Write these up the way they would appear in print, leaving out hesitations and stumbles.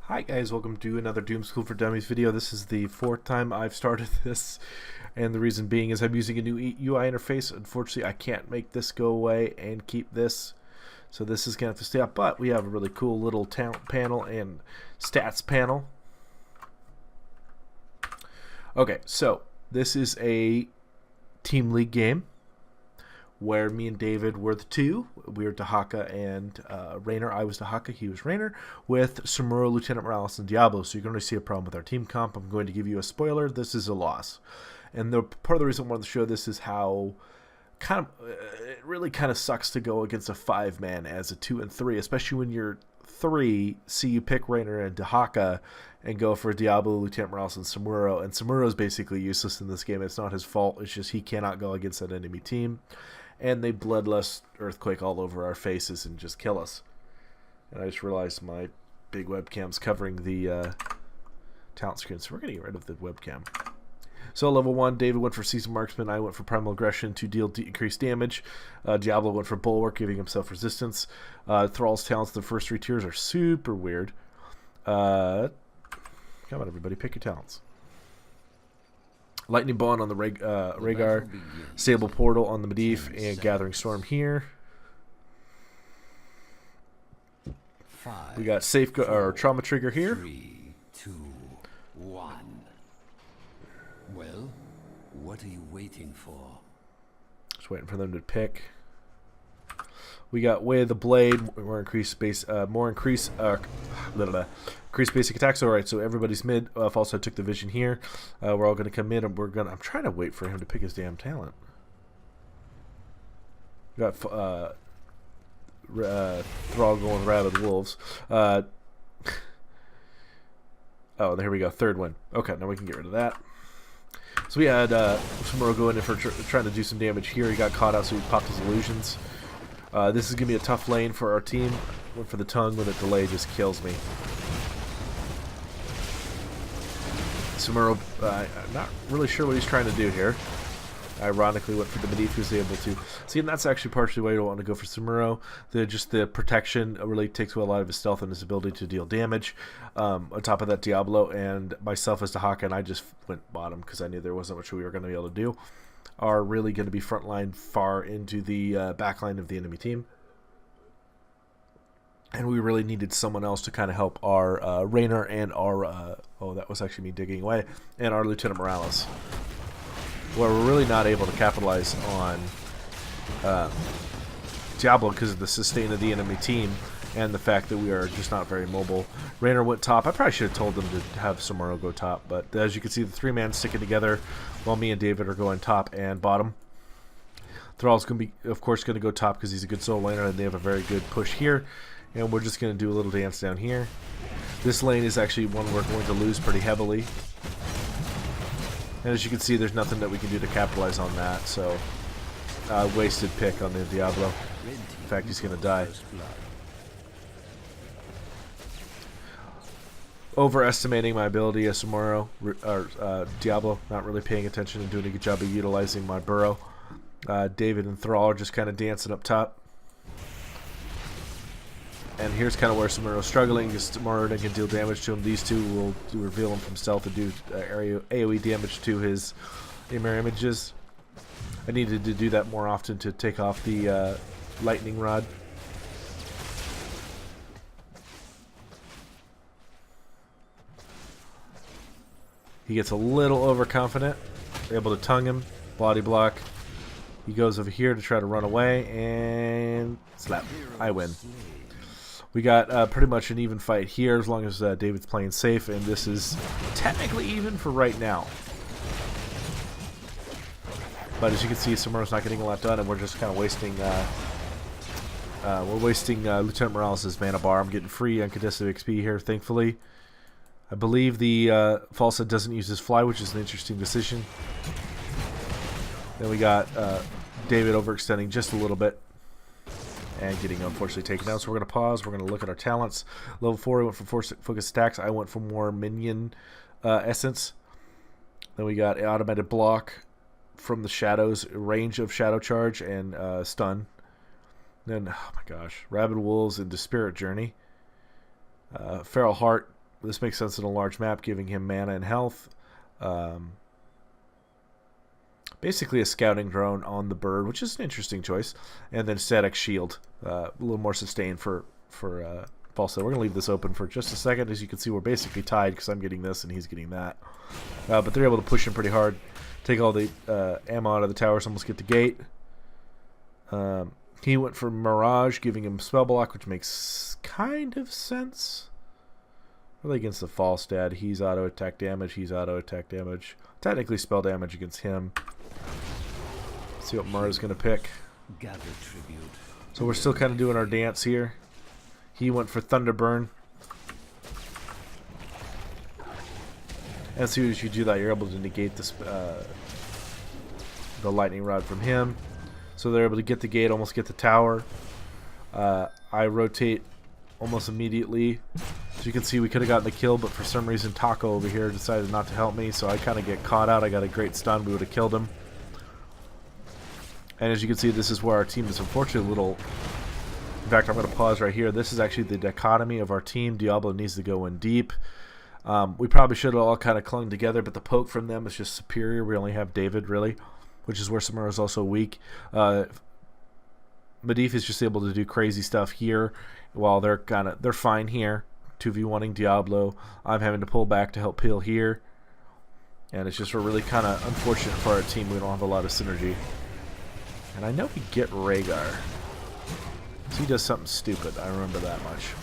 Hi guys, welcome to another Doom School for Dummies video. This is the fourth time I've started this, and the reason being is I'm using a new UI interface. Unfortunately, I can't make this go away and keep this, so this is going to have to stay up, but we have a really cool little talent panel and stats panel. Okay, so this is a Team League game where me and David were the two. We were Dahaka and Rainer. I was Dahaka, he was Rainer, with Samuro, Lieutenant Morales, and Diablo. So you're going to see a problem with our team comp. I'm going to give you a spoiler. This is a loss. And part of the reason I wanted to show this is how it really kind of sucks to go against a 5-man as a 2 and 3, especially when you're 3, see you pick Rainer and Dahaka and go for Diablo, Lieutenant Morales, and Samuro. And Samuro is basically useless in this game. It's not his fault. It's just he cannot go against that enemy team. And they bloodlust earthquake all over our faces and just kill us. And I just realized my big webcam's covering the talent screen, so we're going to get rid of the webcam. So level 1, David went for Seasoned Marksman. I went for Primal Aggression to deal decreased damage. Diablo went for Bulwark, giving himself resistance. Thrall's talents, the first 3 tiers, are super weird. Come on, everybody, pick your talents. Lightning Bond on the Rhaegar, Sable Portal on the Medivh, and Gathering Storm here. We got Trauma Trigger here. 3, 2, 1. Well, what are you waiting for? Just waiting for them to pick. We got Way of the Blade, increased basic attacks. All right, so everybody's mid. Falsehead took the vision here. We're all going to come in, and I'm trying to wait for him to pick his damn talent. We got Thrall going Rabid Wolves. Oh, there we go. Third one. Okay, now we can get rid of that. So we had Samuro go in for trying to do some damage here. He got caught out, so he popped his illusions. This is going to be a tough lane for our team. Went for the tongue with a delay, just kills me. Samuro, I'm not really sure what he's trying to do here. Ironically, went for the Medivh, who's able to. See, and that's actually partially why I don't want to go for Samuro. Just the protection really takes away a lot of his stealth and his ability to deal damage. On top of that, Diablo and myself as Dahaka, and I just went bottom because I knew there wasn't much we were going to be able to do, are really going to be frontline far into the backline of the enemy team. And we really needed someone else to kind of help our Rainer and our, oh, that was actually me digging away, and our Lieutenant Morales. Where we're really not able to capitalize on Diablo because of the sustain of the enemy team and the fact that we are just not very mobile. Rainer went top. I probably should have told them to have Samuro go top, but as you can see, the 3-man sticking together while me and David are going top and bottom. Thrall's going to be, of course, going to go top because he's a good solo laner, and they have a very good push here. And we're just going to do a little dance down here. This lane is actually one we're going to lose pretty heavily. And as you can see, there's nothing that we can do to capitalize on that, so wasted pick on the Diablo. In fact, he's going to die. Overestimating my ability as Samuro, or Diablo, not really paying attention and doing a good job of utilizing my burrow. David and Thrall are just kind of dancing up top. And here's kind of where Samuro's struggling, because Samuro can deal damage to him. These two will reveal him from stealth and do AoE damage to his mirror images. I needed to do that more often to take off the lightning rod. He gets a little overconfident. We're able to tongue him, body block. He goes over here to try to run away, and slap. I win. We got pretty much an even fight here as long as David's playing safe, and this is technically even for right now. But as you can see, Samuro's not getting a lot done, and we're just kind of wasting. We're wasting Lieutenant Morales' mana bar. I'm getting free uncontested XP here, thankfully. I believe the Falsehead doesn't use his fly, which is an interesting decision. Then we got David overextending just a little bit and getting unfortunately taken out. So we're going to pause. We're going to look at our talents. Level 4, we went for 4 focus attacks. I went for more minion essence. Then we got automated block from the shadows, range of shadow charge, and stun. Then, oh my gosh, Rabid Wolves into Spirit Journey. Feral Heart This makes sense in a large map, giving him mana and health. Basically a scouting drone on the bird, which is an interesting choice. And then static shield, a little more sustain for False. We're going to leave this open for just a second. As you can see, we're basically tied because I'm getting this and he's getting that. But they're able to push him pretty hard. Take all the ammo out of the towers, almost get the gate. He went for Mirage, giving him spell block, which makes kind of sense. Really against the false dad. He's auto attack damage. He's auto attack damage. Technically spell damage against him. Let's see what Mara's going to pick. Gather tribute. So we're still kind of doing our dance here. He went for Thunderburn. And as soon as you do that, you're able to negate this, the lightning rod from him. So they're able to get the gate, almost get the tower. I rotate almost immediately. As you can see, we could have gotten the kill, but for some reason Taco over here decided not to help me, so I kind of get caught out. I got a great stun. We would have killed him. And as you can see, this is where our team is unfortunately a little... In fact, I'm going to pause right here. This is actually the dichotomy of our team. Diablo needs to go in deep. We probably should have all kind of clung together, but the poke from them is just superior. We only have David, really, which is where Samara is also weak. Medivh is just able to do crazy stuff here, while they're fine here. 2v1ing Diablo. I'm having to pull back to help peel here, and it's just really kind of unfortunate for our team. We don't have a lot of synergy. And I know we get Rhaegar. So he does something stupid. I remember that much.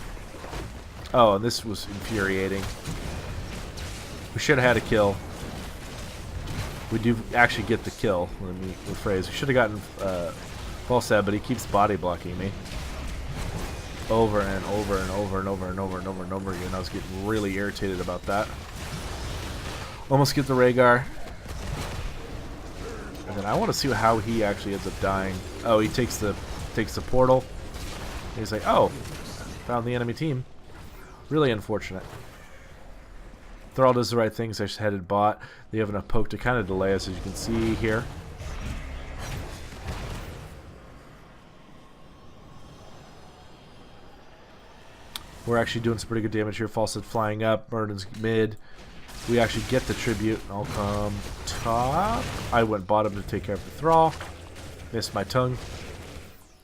Oh, and this was infuriating. We should have had a kill. We do actually get the kill. Let me rephrase. We should have gotten Falstad, but he keeps body blocking me. Over and over and over and over and over and over and over again. I was getting really irritated about that. Almost get the Rhaegar. And then I want to see how he actually ends up dying. Oh, he takes the portal. He's like, oh, found the enemy team. Really unfortunate. Thrall does the right things. I just headed bot. They have enough poke to kind of delay us, as you can see here. We're actually doing some pretty good damage here. Falsehead flying up. Murden's mid. We actually get the tribute. I'll come top. I went bottom to take care of the Thrall. Missed my tongue.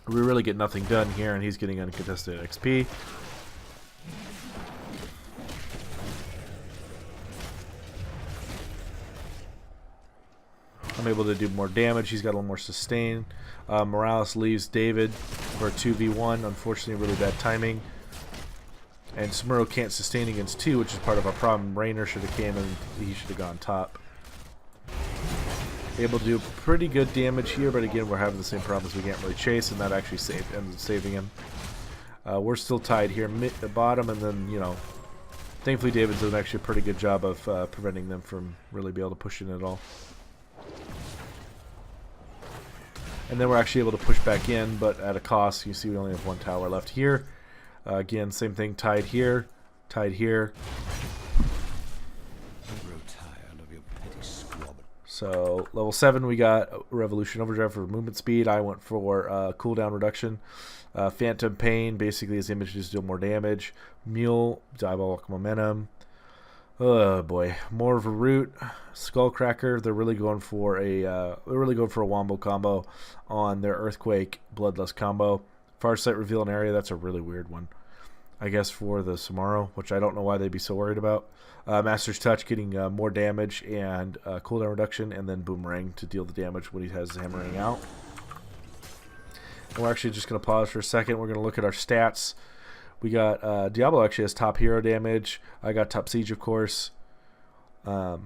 We really get nothing done here, and he's getting uncontested XP. I'm able to do more damage. He's got a little more sustain. Morales leaves David for a 2v1. Unfortunately, really bad timing. And Smurro can't sustain against 2, which is part of our problem. Rainer should have came and he should have gone top. Able to do pretty good damage here, but again, we're having the same problems. We can't really chase, and that actually ends up saving him. We're still tied here at the bottom, and then, you know, thankfully David's done actually a pretty good job of preventing them from really being able to push in at all. And then we're actually able to push back in, but at a cost. You see we only have one tower left here. Again, same thing, tied here, tied here. So, level 7, we got Revolution Overdrive for movement speed. I went for cooldown reduction. Phantom Pain, basically his images do more damage. Mule, Diabolic Momentum. Oh boy, more of a root. Skullcracker, they're really going for a wombo combo on their Earthquake Bloodlust combo. Farsight Reveal an Area, that's a really weird one. I guess for the Samaro, which I don't know why they'd be so worried about. Master's Touch getting more damage and cooldown reduction, and then Boomerang to deal the damage when he has his hammering out. And we're actually just going to pause for a second. We're going to look at our stats. We got Diablo actually has top hero damage. I got top siege, of course. Top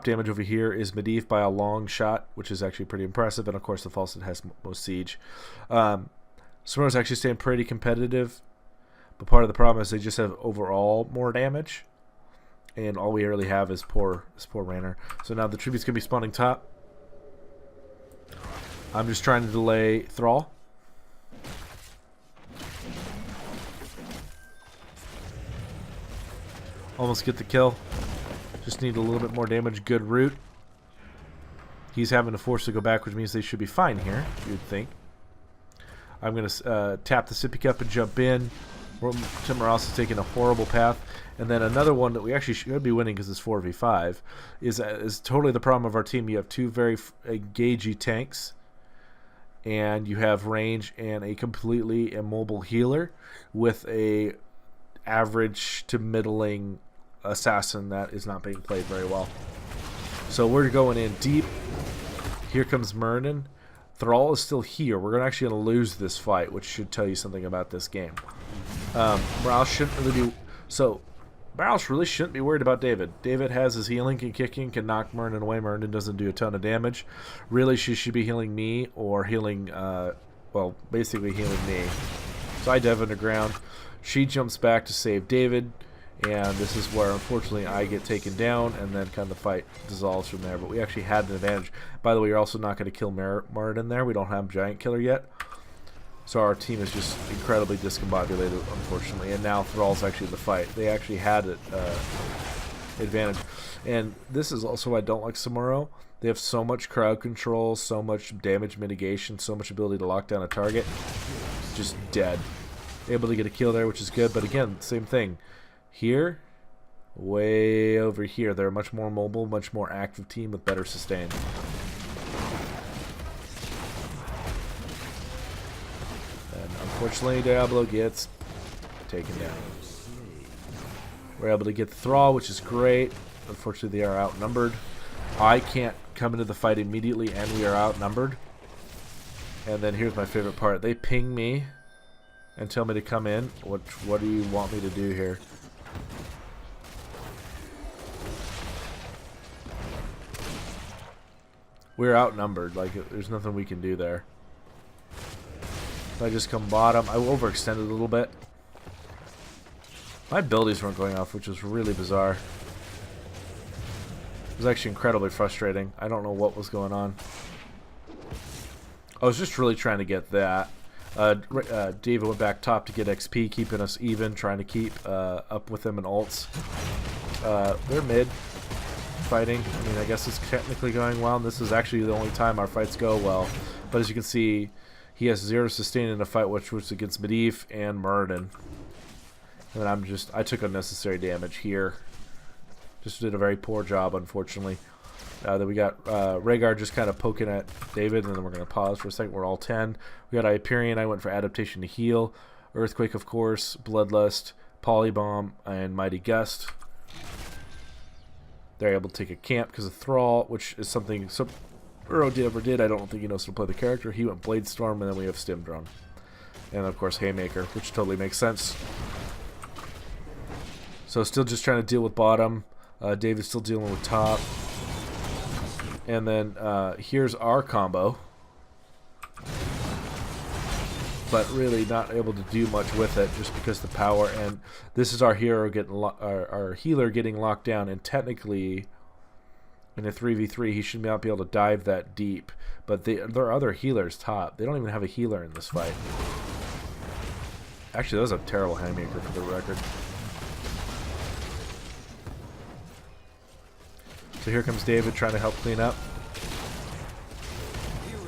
damage over here is Medivh by a long shot, which is actually pretty impressive. And of course, the Falstad has most siege. Smurfs actually staying pretty competitive, but part of the problem is they just have overall more damage, and all we really have is poor Rainer. So now the tribute's gonna be spawning top. I'm just trying to delay Thrall. Almost get the kill. Just need a little bit more damage. Good root. He's having to force to go back, which means they should be fine here, you'd think. I'm going to tap the sippy cup and jump in. Tim Morales is taking a horrible path. And then another one that we actually should be winning because it's 4v5 is totally the problem of our team. You have two very engagey tanks, and you have range and a completely immobile healer with a average to middling assassin that is not being played very well. So we're going in deep. Here comes Murnin. Thrall is still here. We're actually going to lose this fight, which should tell you something about this game. Morales shouldn't really be... So, Morales really shouldn't be worried about David. David has his healing and kicking, can knock Murnin away. Murnin doesn't do a ton of damage. Really, she should be healing me or healing... well, basically healing me. So I dive underground. She jumps back to save David. And this is where, unfortunately, I get taken down, and then kind of the fight dissolves from there. But we actually had an advantage. By the way, you're also not going to kill Martin there. We don't have Giant Killer yet. So our team is just incredibly discombobulated, unfortunately. And now Thrall's actually in the fight. They actually had it advantage. And this is also why I don't like Samuro. They have so much crowd control, so much damage mitigation, so much ability to lock down a target. Just dead. Able to get a kill there, which is good. But again, same thing. Here, way over here, they're a much more mobile, much more active team with better sustain. And unfortunately, Diablo gets taken down. We're able to get the Thrall, which is great. Unfortunately, they are outnumbered. I can't come into the fight immediately, and we are outnumbered. And then here's my favorite part. They ping me and tell me to come in. What do you want me to do here? We're outnumbered. Like, there's nothing we can do there. So I just come bottom. I overextended a little bit. My abilities weren't going off, which was really bizarre. It was actually incredibly frustrating. I don't know what was going on. I was just really trying to get that. David went back top to get XP, keeping us even, trying to keep up with them in ults. They're mid fighting. I mean, I guess it's technically going well, and this is actually the only time our fights go well. But as you can see, he has 0 sustain in a fight, which was against Medivh and Murden. And then I took unnecessary damage here. Just did a very poor job, unfortunately. Then we got Rhaegar just kind of poking at David, and then we're going to pause for a second. We're all 10. We got Hyperion. I went for Adaptation to heal. Earthquake, of course. Bloodlust, Polybomb, and Mighty Gust. They're able to take a camp because of Thrall, which is something Uro ever did. I don't think he knows how to play the character. He went Blade Storm, and then we have Stim Drone. And, of course, Haymaker, which totally makes sense. So still just trying to deal with bottom. David's still dealing with top. And then here's our combo. But really not able to do much with it just because the power. And this is our hero getting our healer getting locked down. And technically, in a 3v3, he should not be able to dive that deep. But there are other healers top. They don't even have a healer in this fight. Actually, that was a terrible Haymaker for the record. So here comes David trying to help clean up.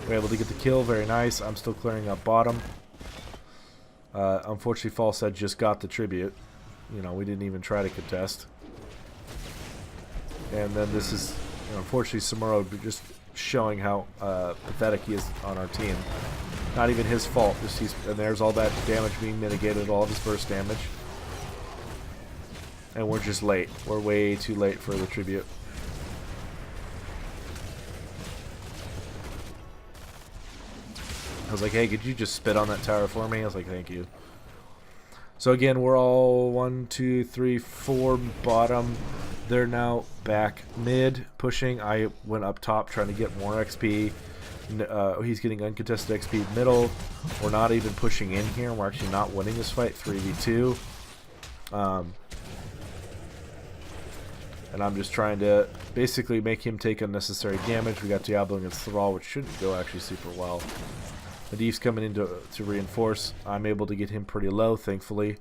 We're able to get the kill. Very nice. I'm still clearing up bottom. Unfortunately, Falsehead just got the tribute. You know, we didn't even try to contest. And then this is, you know, unfortunately, Samuro just showing how pathetic he is on our team. Not even his fault. And there's all that damage being mitigated, all of his burst damage. And we're just late. We're way too late for the tribute. I was like, hey, could you just spit on that tower for me? I was like, thank you. So again, we're all 1, 2, 3, 4 bottom. They're now back mid, pushing. I went up top trying to get more XP. He's getting uncontested XP middle. We're not even pushing in here. We're actually not winning this fight, 3v2. And I'm just trying to basically make him take unnecessary damage. We got Diablo against Thrall, which shouldn't go actually super well. Medivh's coming in to reinforce. I'm able to get him pretty low, thankfully.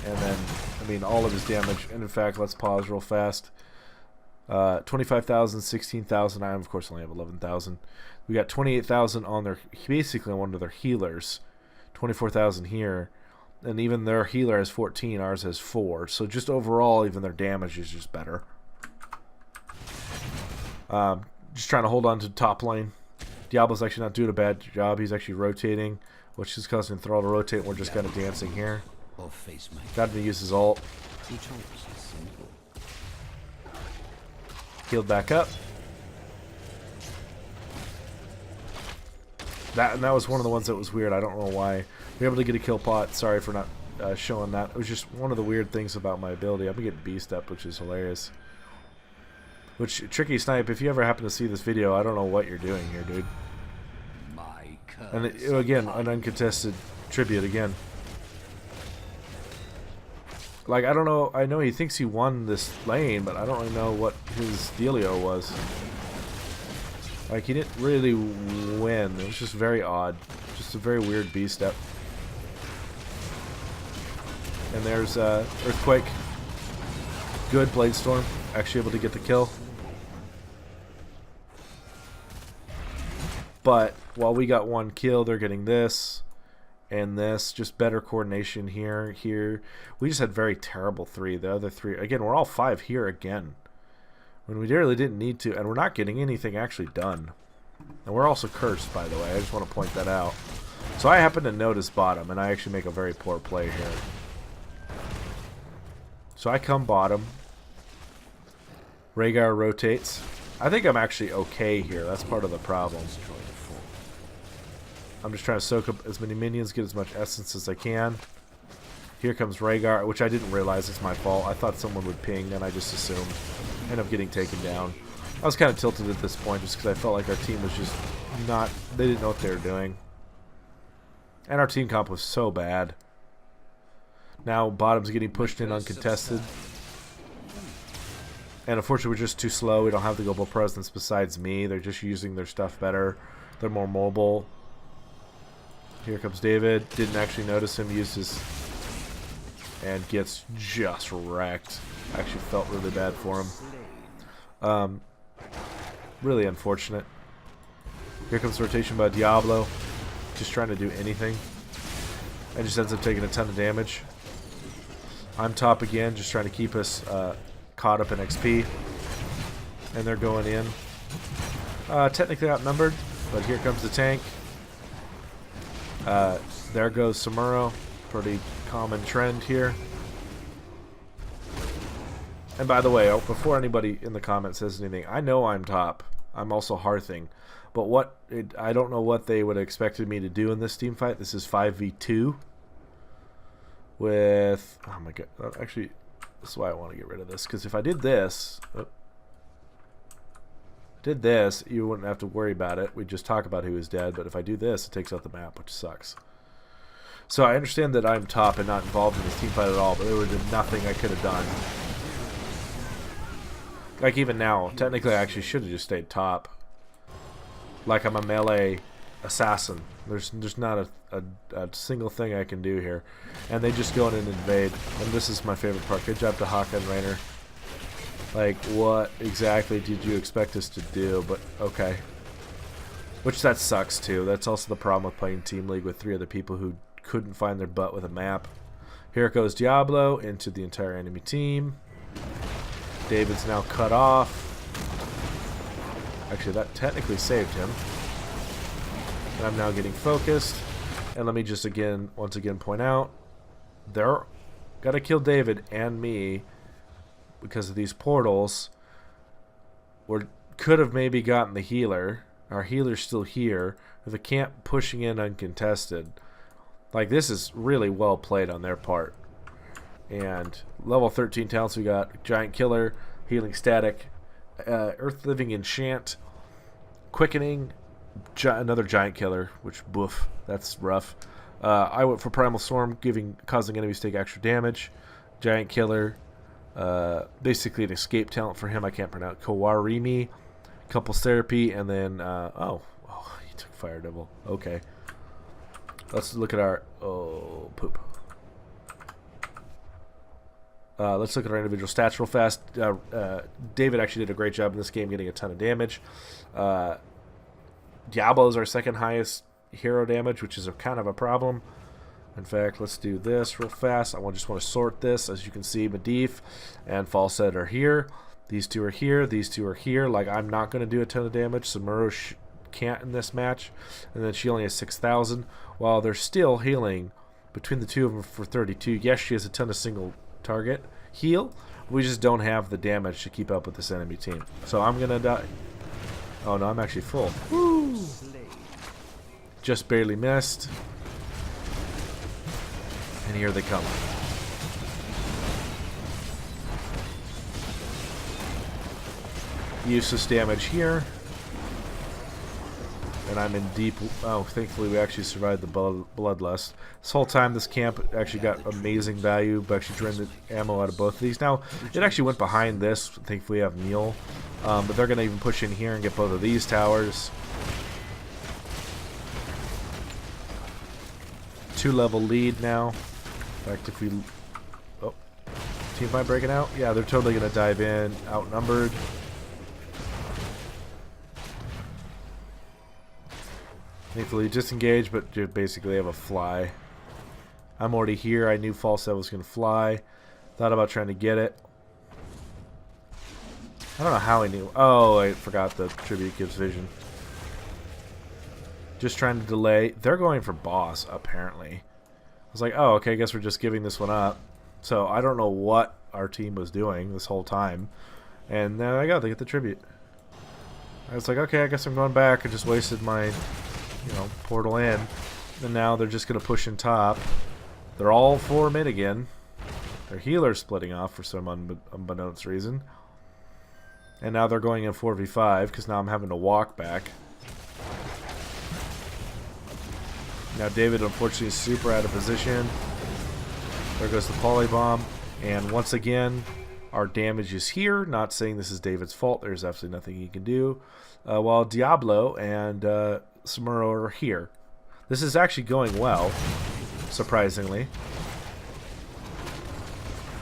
And then, I mean, all of his damage. And in fact, let's pause real fast. 25,000, 16,000. I, of course, only have 11,000. We got 28,000 on their, basically on one of their healers. 24,000 here. And even their healer has 14, ours has 4. So just overall, even their damage is just better. Just trying to hold on to top lane. Diablo's actually not doing a bad job. He's actually rotating, which is causing Thrall to rotate. And we're just kind of dancing here. Got to use his ult. Healed back up. That was one of the ones that was weird. I don't know why. We were able to get a kill pot. Sorry for not showing that. It was just one of the weird things about my ability. I'm getting beast up, which is hilarious. Which, Tricky Snipe, if you ever happen to see this video, I don't know what you're doing here, dude. And again, an uncontested tribute again. Like, I don't know. I know he thinks he won this lane, but I don't really know what his dealio was. Like, he didn't really win. It was just very odd. Just a very weird B-step. And there's Earthquake. Good Bladestorm. Actually able to get the kill. But while we got one kill, they're getting this and this. Just better coordination here. We just had very terrible 3. The other 3, again, we're all 5 here again. When we really didn't need to, and we're not getting anything actually done. And we're also cursed, by the way. I just want to point that out. So I happen to notice bottom, and I actually make a very poor play here. So I come bottom. Rhaegar rotates. I think I'm actually okay here. That's part of the problem. I'm just trying to soak up as many minions, get as much essence as I can. Here comes Rhaegar, which I didn't realize it's my fault. I thought someone would ping, and I just assumed. End up getting taken down. I was kind of tilted at this point just because I felt like our team was just not... They didn't know what they were doing. And our team comp was so bad. Now bottom's getting pushed in uncontested. And unfortunately we're just too slow. We don't have the global presence besides me. They're just using their stuff better. They're more mobile. Here comes David. Didn't actually notice him use his... And gets just wrecked. Actually felt really bad for him. Really unfortunate. Here comes rotation by Diablo. Just trying to do anything. And just ends up taking a ton of damage. I'm top again, just trying to keep us caught up in XP. And they're going in. Technically outnumbered, but here comes the tank. There goes Samuro. Pretty common trend here. And by the way, before anybody in the comments says anything, I know I'm top. I'm also hearthing. But I don't know what they would have expected me to do in this team fight. This is 5v2. With... Oh my god. Actually, this is why I want to get rid of this. Because if I did this... you wouldn't have to worry about it. We'd just talk about who is dead. But if I do this, it takes out the map, which sucks. So I understand that I'm top and not involved in this team fight at all. But there was nothing I could have done. Like even now, technically I actually should have just stayed top. Like I'm a melee assassin. There's not a single thing I can do here. And they just go in and invade. And this is my favorite part. Good job to Haka and Rainer. Like, what exactly did you expect us to do? But, okay. Which that sucks too. That's also the problem with playing Team League with 3 other people who couldn't find their butt with a map. Here goes Diablo into the entire enemy team. David's now cut off. Actually, that technically saved him. And I'm now getting focused. And let me just once again point out, they're gotta kill David and me because of these portals. Could have maybe gotten the healer. Our healer's still here. With the camp pushing in uncontested. Like, this is really well played on their part. And level 13 talents we got Giant Killer, Healing Static, Earth Living Enchant, Quickening, another Giant Killer, which boof, that's rough. I went for Primal Storm, causing enemies to take extra damage. Giant Killer, basically an escape talent for him. I can't pronounce Kawarimi, Couples Therapy, and then oh, he took Fire Devil. Okay, let's look at our poop. Let's look at our individual stats real fast. David actually did a great job in this game, getting a ton of damage. Diablo is our second highest hero damage, which is kind of a problem. In fact, let's do this real fast. Just want to sort this. As you can see, Medivh and Falset are here. These two are here. These two are here. Like, I'm not going to do a ton of damage. Samuro can't in this match. And then she only has 6,000. While they're still healing between the two of them for 32. Yes, she has a ton of single target heal. We just don't have the damage to keep up with this enemy team. So I'm going to die. Oh, no, I'm actually full. Woo! Just barely missed. And here they come. Useless damage here. And I'm in deep... Oh, thankfully we actually survived the bloodlust. This whole time this camp actually got amazing value. We actually drained the ammo out of both of these. Now, it actually went behind this. Thankfully we have Neil. But they're going to even push in here and get both of these towers. 2-level lead now. In fact, if we... Oh. Team fight breaking out? Yeah, they're totally going to dive in. Outnumbered. Thankfully disengaged, but basically have a fly. I'm already here. I knew Falset was going to fly. Thought about trying to get it. I don't know how I knew. Oh, I forgot the tribute gives vision. Just trying to delay. They're going for boss, apparently. I was like, oh, okay, I guess we're just giving this one up. So I don't know what our team was doing this whole time. And then I got to get the tribute. I was like, okay, I guess I'm going back. I just wasted my, portal in. And now they're just going to push in top. They're all 4 mid again. Their healer's splitting off for some unbeknownst reason. And now they're going in 4v5 because now I'm having to walk back. Now David, unfortunately, is super out of position. There goes the polybomb. And once again, our damage is here. Not saying this is David's fault. There's absolutely nothing he can do. While Diablo and Samuro are here. This is actually going well, surprisingly.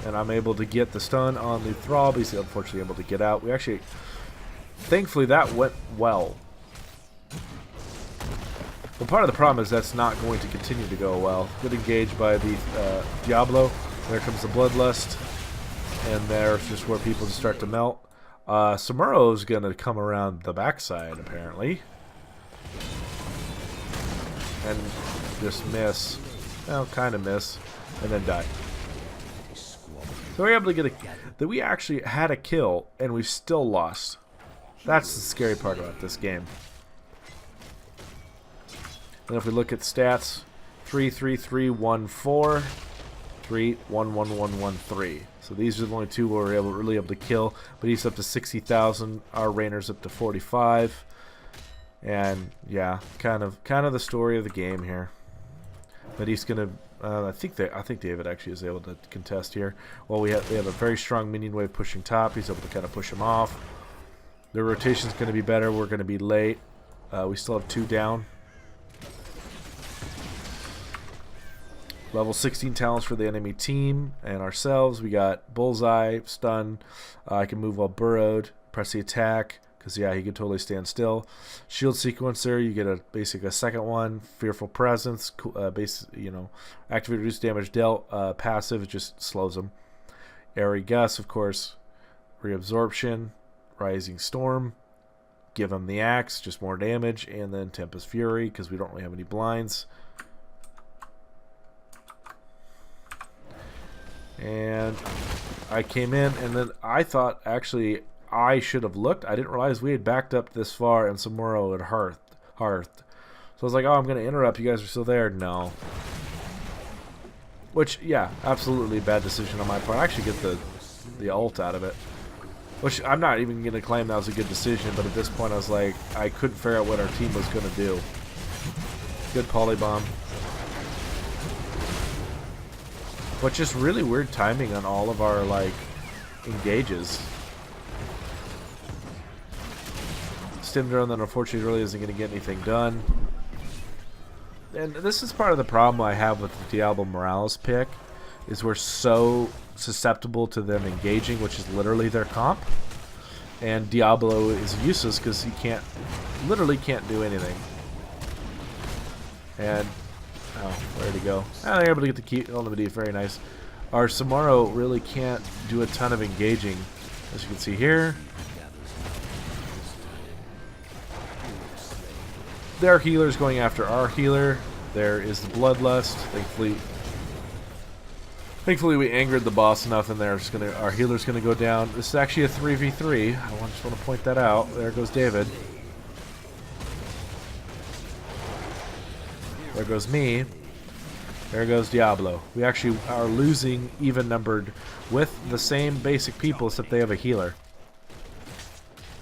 And I'm able to get the stun on the Thrall. But he's unfortunately able to get out. We actually... Thankfully, that went well. Well, part of the problem is that's not going to continue to go well. Get engaged by the Diablo. There comes the Bloodlust. And there's just where people just start to melt. Samuro's going to come around the backside, apparently. And just miss. Well, kind of miss. And then die. So we're able to get that we actually had a kill, and we still lost. That's the scary part about this game. And if we look at stats, 3-3-3-1-4, 3-1-1-1-1-3. So these are the only two where we're really able to kill. But he's up to 60,000. Our Rainer's up to 45. And yeah, kind of the story of the game here. But he's gonna. I think David actually is able to contest here. Well, they have a very strong minion wave pushing top. He's able to kind of push him off. The rotation's going to be better. We're going to be late. We still have 2 down. Level 16 talents for the enemy team and ourselves. We got Bullseye, Stun. I can move while burrowed. Press the attack. Because, yeah, he could totally stand still. Shield Sequencer, you get basically a second one. Fearful Presence, activate reduce damage dealt. Passive, it just slows him. Airy Gust, of course. Reabsorption, Rising Storm. Give him the Axe, just more damage. And then Tempest Fury, because we don't really have any blinds. And I came in, and then I thought, actually... I should have looked. I didn't realize we had backed up this far and Samuro had hearthed. So I was like, oh, I'm going to interrupt. You guys are still there. No. Which, yeah, absolutely bad decision on my part. I actually get the ult out of it. Which I'm not even going to claim that was a good decision, but at this point I was like, I couldn't figure out what our team was going to do. Good polybomb. But just really weird timing on all of our, engages. Stim drone that unfortunately really isn't going to get anything done. And this is part of the problem I have with the Diablo Morales pick, is we're so susceptible to them engaging, which is literally their comp. And Diablo is useless because he literally can't do anything. And Oh, where'd he go? Oh, they're able to get the key on the Medivh. Very nice. Our Samaro really can't do a ton of engaging, as you can see here. Their healer's going after our healer. There is the Bloodlust. Thankfully, we angered the boss enough, and our healer's gonna go down. This is actually a 3v3. I just want to point that out. There goes David. There goes me. There goes Diablo. We actually are losing even-numbered with the same basic people, except they have a healer.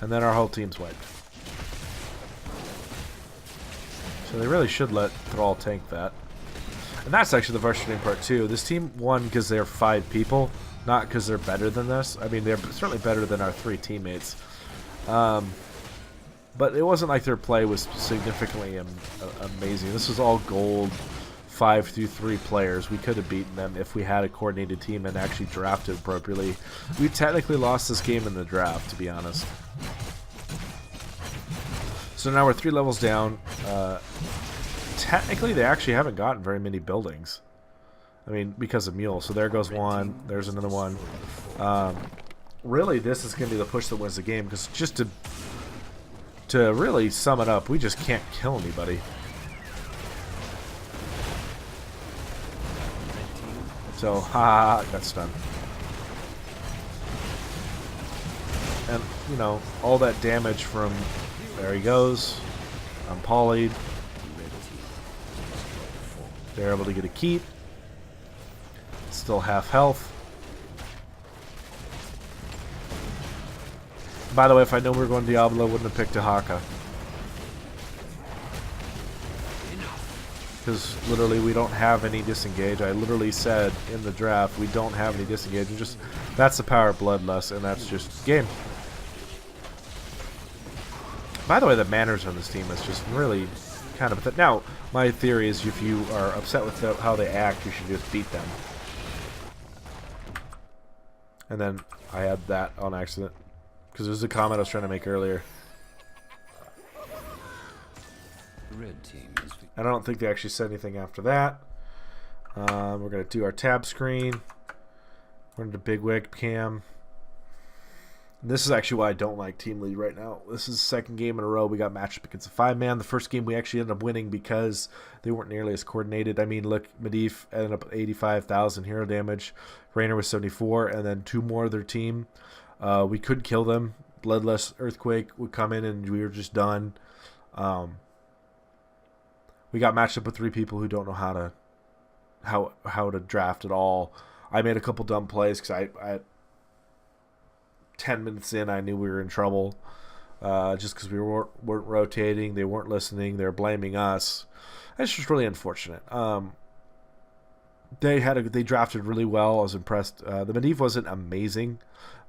And then our whole team's wiped. So they really should let Thrall tank that. And that's actually the frustrating part, too. This team won because they're 5 people, not because they're better than us. I mean, they're certainly better than our 3 teammates. But it wasn't like their play was significantly amazing. This was all gold 5-3 players. We could have beaten them if we had a coordinated team and actually drafted appropriately. We technically lost this game in the draft, to be honest. So now we're 3 levels down. Technically, they actually haven't gotten very many buildings. I mean, because of Mule. So there goes one. There's another one. Really, this is going to be the push that wins the game. Because just to really sum it up, we just can't kill anybody. So, got stunned. And, you know, all that damage from... There he goes. I'm polyed. They're able to get a keep. Still half health. By the way, if I know we were going Diablo, I wouldn't have picked a Haka. Because literally we don't have any disengage. I literally said in the draft we don't have any disengage. And just that's the power of Bloodlust, and that's just game. By the way, the manners on this team is just really kind of... Now, my theory is if you are upset with how they act, you should just beat them. And then I had that on accident. Because there's a comment I was trying to make earlier. Red team is... I don't think they actually said anything after that. We're going to do our tab screen. We're into Big Wig Cam. This is actually why I don't like Team League right now. This is the second game in a row we got matched up against a 5-man. The first game we actually ended up winning because they weren't nearly as coordinated. I mean, look, Medivh ended up 85,000 hero damage. Raynor was 74, and then 2 more of their team. We couldn't kill them. Bloodlust Earthquake would come in, and we were just done. We got matched up with 3 people who don't know how to draft at all. I made a couple dumb plays because I 10 minutes in, I knew we were in trouble. Just because we weren't rotating, they weren't listening, they were blaming us. It's just really unfortunate. They drafted really well. I was impressed. The Medivh wasn't amazing,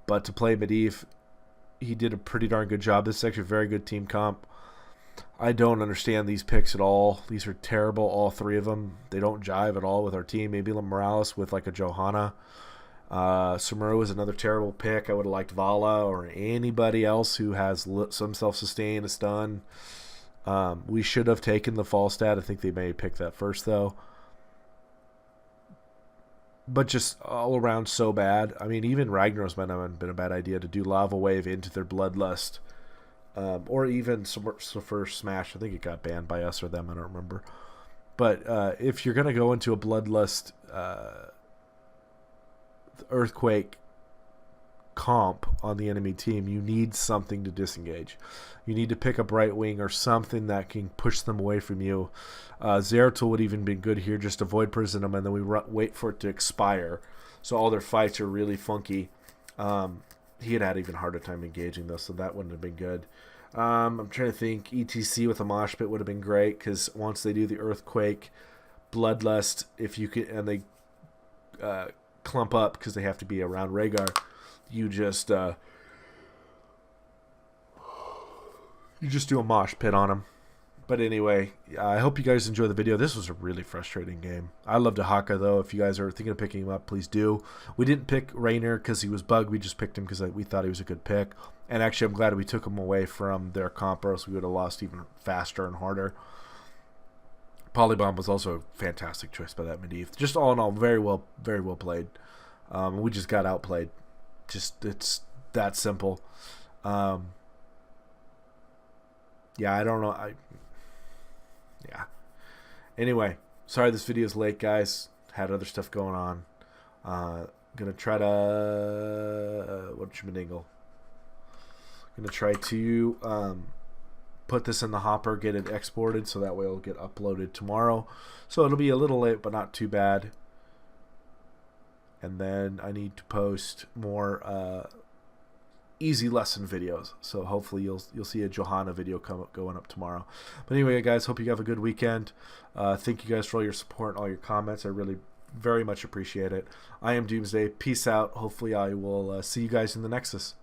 but to play Medivh, he did a pretty darn good job. This is actually a very good team comp. I don't understand these picks at all. These are terrible, all 3 of them. They don't jive at all with our team. Maybe Morales with like a Johanna. Sumeru is another terrible pick. I would have liked Vala or anybody else who has some self-sustain, a stun. We should have taken the Falstad. I think they may have picked that first, though. But just all around so bad. I mean, even Ragnar's might not have been a bad idea to do Lava Wave into their Bloodlust. Or even first Smash. I think it got banned by us or them. I don't remember. But if you're going to go into a Bloodlust... Earthquake comp on the enemy team, you need something to disengage. You need to pick up right wing or something that can push them away from you. Zeratul would even be good here, just avoid prison them, and then we wait for it to expire. So all their fights are really funky. He had even harder time engaging though, so that wouldn't have been good. I'm trying to think. ETC with a mosh pit would have been great because once they do the Earthquake, Bloodlust, if you can, and they clump up because they have to be around Rhaegar, you just do a mosh pit on them. But anyway, I hope you guys enjoy the video. This was a really frustrating game. I love Haka though. If you guys are thinking of picking him up, please do. We didn't pick Raynor because he was bugged. We just picked him because we thought he was a good pick. And actually, I'm glad we took him away from their comp, or else we would have lost even faster and harder. Polybomb was also a fantastic choice by that Medivh. Just all in all, very well played. We just got outplayed. Just it's that simple. Yeah, I don't know. Yeah. Anyway, sorry this video's late, guys. Had other stuff going on. Gonna try to Gonna try to put this in the hopper, get it exported, so that way it'll get uploaded tomorrow. So it'll be a little late, but not too bad. And then I need to post more easy lesson videos. So hopefully you'll see a Johanna video going up tomorrow. But anyway, guys, hope you have a good weekend. Thank you guys for all your support and all your comments. I really very much appreciate it. I am Doomsday. Peace out. Hopefully I will see you guys in the Nexus.